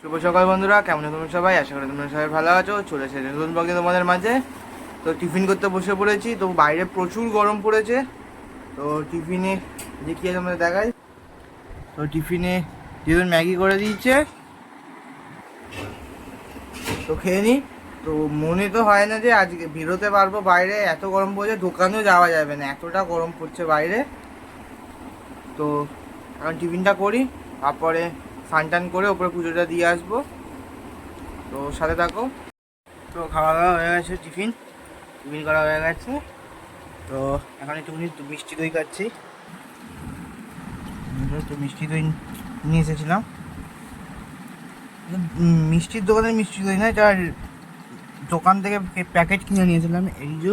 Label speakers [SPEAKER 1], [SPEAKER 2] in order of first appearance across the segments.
[SPEAKER 1] শুভ সকাল বন্ধুরা, কেমন আছো তোমরা সবাই? আশা করি তোমরা সবাই ভালো আছো। চলে এসেছে নতুন ব্লগে তোমাদের মাঝে। তো টিফিন করতে বসে পড়েছি। তো বাইরে প্রচুর গরম পড়েছে। তো টিফিনে যে কী আছে তোমাদের দেখাই। তো টিফিনে যেদিন ম্যাগি করে দিয়েছে, তো খেয়ে নিই। তো মনে তো হয় না যে আজকে বেরোতে পারবো বাইরে, এত গরম পড়ছে, দোকানেও যাওয়া যাবে না, এতটা গরম পড়ছে বাইরে। তো এখন টিফিনটা করি, তারপরে স্নান টান করে ওপরে পুজোটা দিয়ে আসবো। তো সাথে থাকো। তো খাওয়া দাওয়া হয়ে গেছে, টিফিন টিফিন করা হয়ে গেছে। তো এখন একটুখানি মিষ্টি দই খাচ্ছি। তো মিষ্টি দই নিয়ে এসেছিলাম, মিষ্টির দোকানের মিষ্টি দই না, এটা দোকান থেকে প্যাকেট কিনে নিয়েছিলাম। এই যে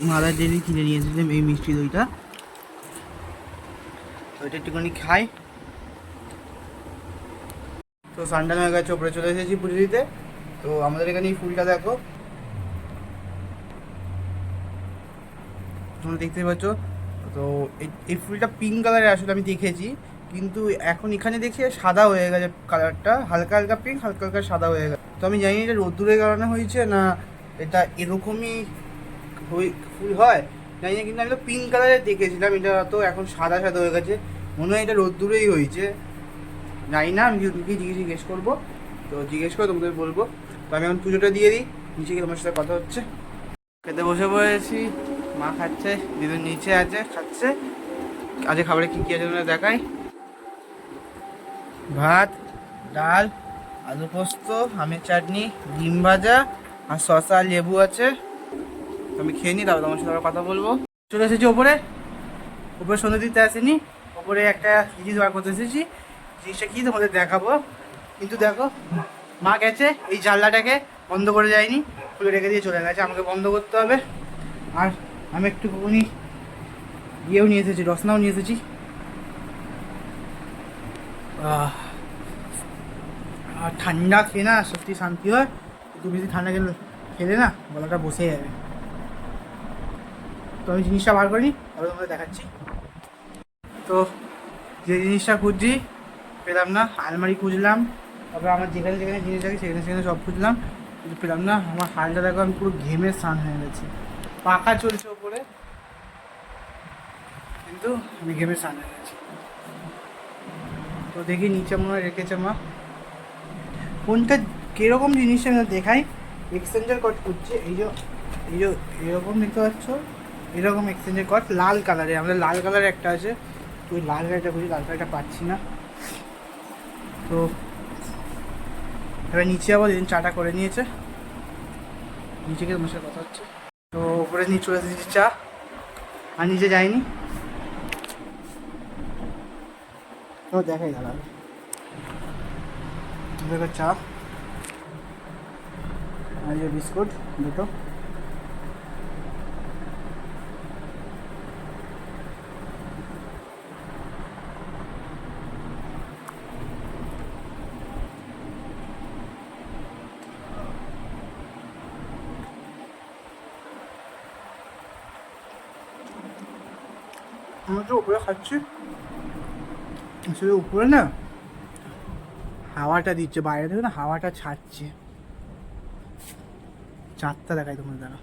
[SPEAKER 1] মাদার ডেয়ারি কিনে নিয়েছিলাম এই মিষ্টি দইটা। তো এটা একটুখানি খাই। তো সানডান হয়ে গেছে, ওপরে চলে এসেছি পুজো দিতে। তো আমাদের এখানে এই ফুলটা দেখো, তোমরা দেখতেই পাচ্ছ। তো এই ফুলটা পিঙ্ক কালারের আসলে আমি দেখেছি, কিন্তু এখন এখানে দেখছি সাদা হয়ে গেছে কালারটা, হালকা হালকা পিঙ্ক, হালকা হালকা সাদা হয়ে গেছে। তো আমি জানি এটা রোদ্দুরের কারণে হয়েছে না এটা এরকমই ফুল হয় জানি না, কিন্তু আমি তো পিঙ্ক কালারের দেখেছিলাম, এটা তো এখন সাদা সাদা হয়ে গেছে। মনে হয় এটা রোদ্দুরেই হয়েছে, জানি না। আমি জিজ্ঞেস করবো, তো জিজ্ঞেস করে তোমাদের বলবো। তো আমি এখন পুজোটা দিয়ে দিই, নিচে গিয়ে তোমার সাথে কথা হচ্ছে। খেতে বসে পড়েছি, মা খাচ্ছে, দিদুন নিচে আছে খাচ্ছে। আজকে খাবারে কী কী আছে তোমরা দেখাই। ভাত, ডাল, আলু পোস্ত, আমের চাটনি, ডিম ভাজা আর শসা লেবু আছে। তো আমি খেয়ে নিই, তারপর তোমার সাথে কথা বলবো। চলে এসেছি ওপরে, উপরে সন্ধ্যে দিতে আসেনি, ওপরে একটা জিনিস বার করতে এসেছি। জিনিসটা কি তোমাদের দেখাবো, কিন্তু দেখো মা গেছে এই জানলাটাকে বন্ধ করে যায়নি, খুলে রেখে দিয়ে চলে গেছে, আমাকে বন্ধ করতে হবে। আর আমি একটুখানি ইয়েও নিয়ে এসেছি, রসনাও নিয়ে এসেছি। আর ঠান্ডা খেয়ে না সত্যি শান্তি হয়, একটু বেশি ঠান্ডা খেলে না গলাটা বসে যাবে। তো আমি জিনিসটা বার করিনি, তবে তোমাদের দেখাচ্ছি। তো যে জিনিসটা খুঁজছি পেলাম না, আলমারি খুঁজলাম, তারপরে আমার যেখানে যেখানে জিনিস থাকে সেখানে সেখানে সব খুঁজলাম, কিন্তু পেলাম না। আমার হালটা দেখো, আমি পুরো ঘেমে স্নান হয়ে গেছি, পাখা চলছে ওপরে, কিন্তু আমি ঘেমে স্নান হয়ে গেছি। তো দেখি নিচে মনে হয় রেখেছে মা, কোনটা কীরকম জিনিসটা দেখাই। এক্সচেঞ্জের কট খুঁজছে, এই যে এরকম দেখতে পাচ্ছ, এরকম এক্সচেঞ্জের কট লাল কালারে, আমাদের লাল কালারের একটা আছে। তো ওই লাল কালারটা খুঁজি, লাল কালারটা পাচ্ছি না। তো এবার নিচে আবার দিন চাটা করে নিয়েছে, নিচে গিয়ে তোমার সাথে কথা হচ্ছে। তো উপরে নিয়ে চলে এসেছি চা, আর নিচে যাইনি। তো দেখাই দাঁড়াবে, দেখো চা আর যে বিস্কুট দুটো। আমরা তো উপরে খাচ্ছি, আসলে উপরে না হাওয়াটা দিচ্ছে, বাইরে থেকে না হাওয়াটা ছাড়ছে। চারটা দেখাই তোমার দ্বারা,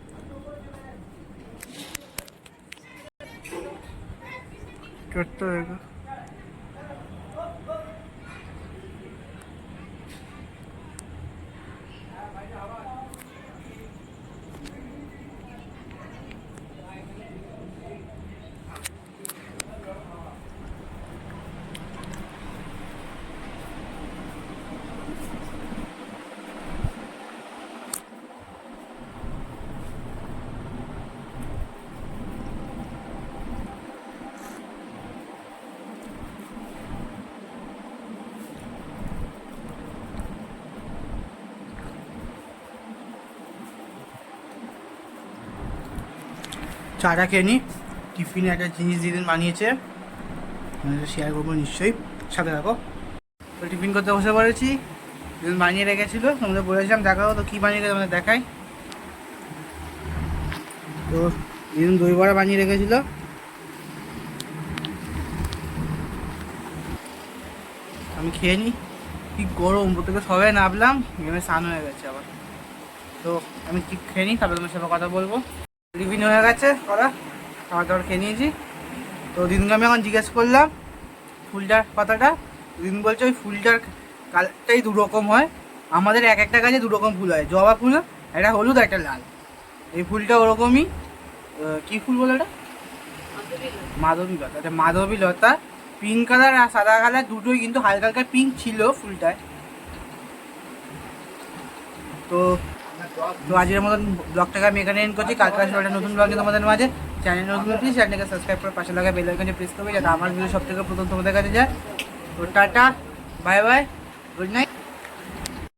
[SPEAKER 1] চারটা দেখা। চাটা খেয়ে নিই, টিফিনে একটা জিনিস দিদিন বানিয়েছে, শেয়ার করবো নিশ্চয়ই, সাথে থাকো। তো টিফিন করতে বসে পড়েছি, দিদিন বানিয়ে রেখেছিলো, তোমাদের বলেছিলাম দেখাবো, তো কী বানিয়ে রেখে তোমাদের দেখাই। তো দিদিন দই বড়া বানিয়ে রেখেছিলো, আমি খেয়ে নিই, কি গরম, প্রত্যেকে সবাই নামলাম, নেমে স্নান হয়ে গেছে আবার। তো আমি ঠিক খেয়ে নিই, তারপরে তোমার সাথে কথা বলবো। টিফিন হয়ে গেছে করা, খাবার দাবার খেয়ে নিয়েছি। তো দিনকে আমি এখন জিজ্ঞেস করলাম ফুলটার কথাটা। দিন বলছে ওই ফুলটার কালারটাই দুরকম হয়, আমাদের এক একটা গাছে দুরকম ফুল হয়, জবা ফুল একটা হলুদ একটা লাল। এই ফুলটা ওরকমই। কী ফুল বলে এটা? মাধবী লতা। আচ্ছা মাধবী লতা, পিঙ্ক কালার আর সাদা কালার দুটোই, কিন্তু হালকা হালকা পিঙ্ক ছিল ফুলটায়। তো তো আজকের মতন ব্লগটাকে আমি এখানে এন্ড করছি। কালকে আসলে একটা নতুন ব্লগ নিয়ে তোমাদের মাঝে। চ্যানেল নতুন প্লিজ চ্যানেলটাকে সাবস্ক্রাইব করে পাশে লাগা বেল আইকনে প্রেস করবে, যাতে আমার ভিডিও সব থেকে প্রথম তোমাদের কাছে যায়। তো tata, bye bye, good night.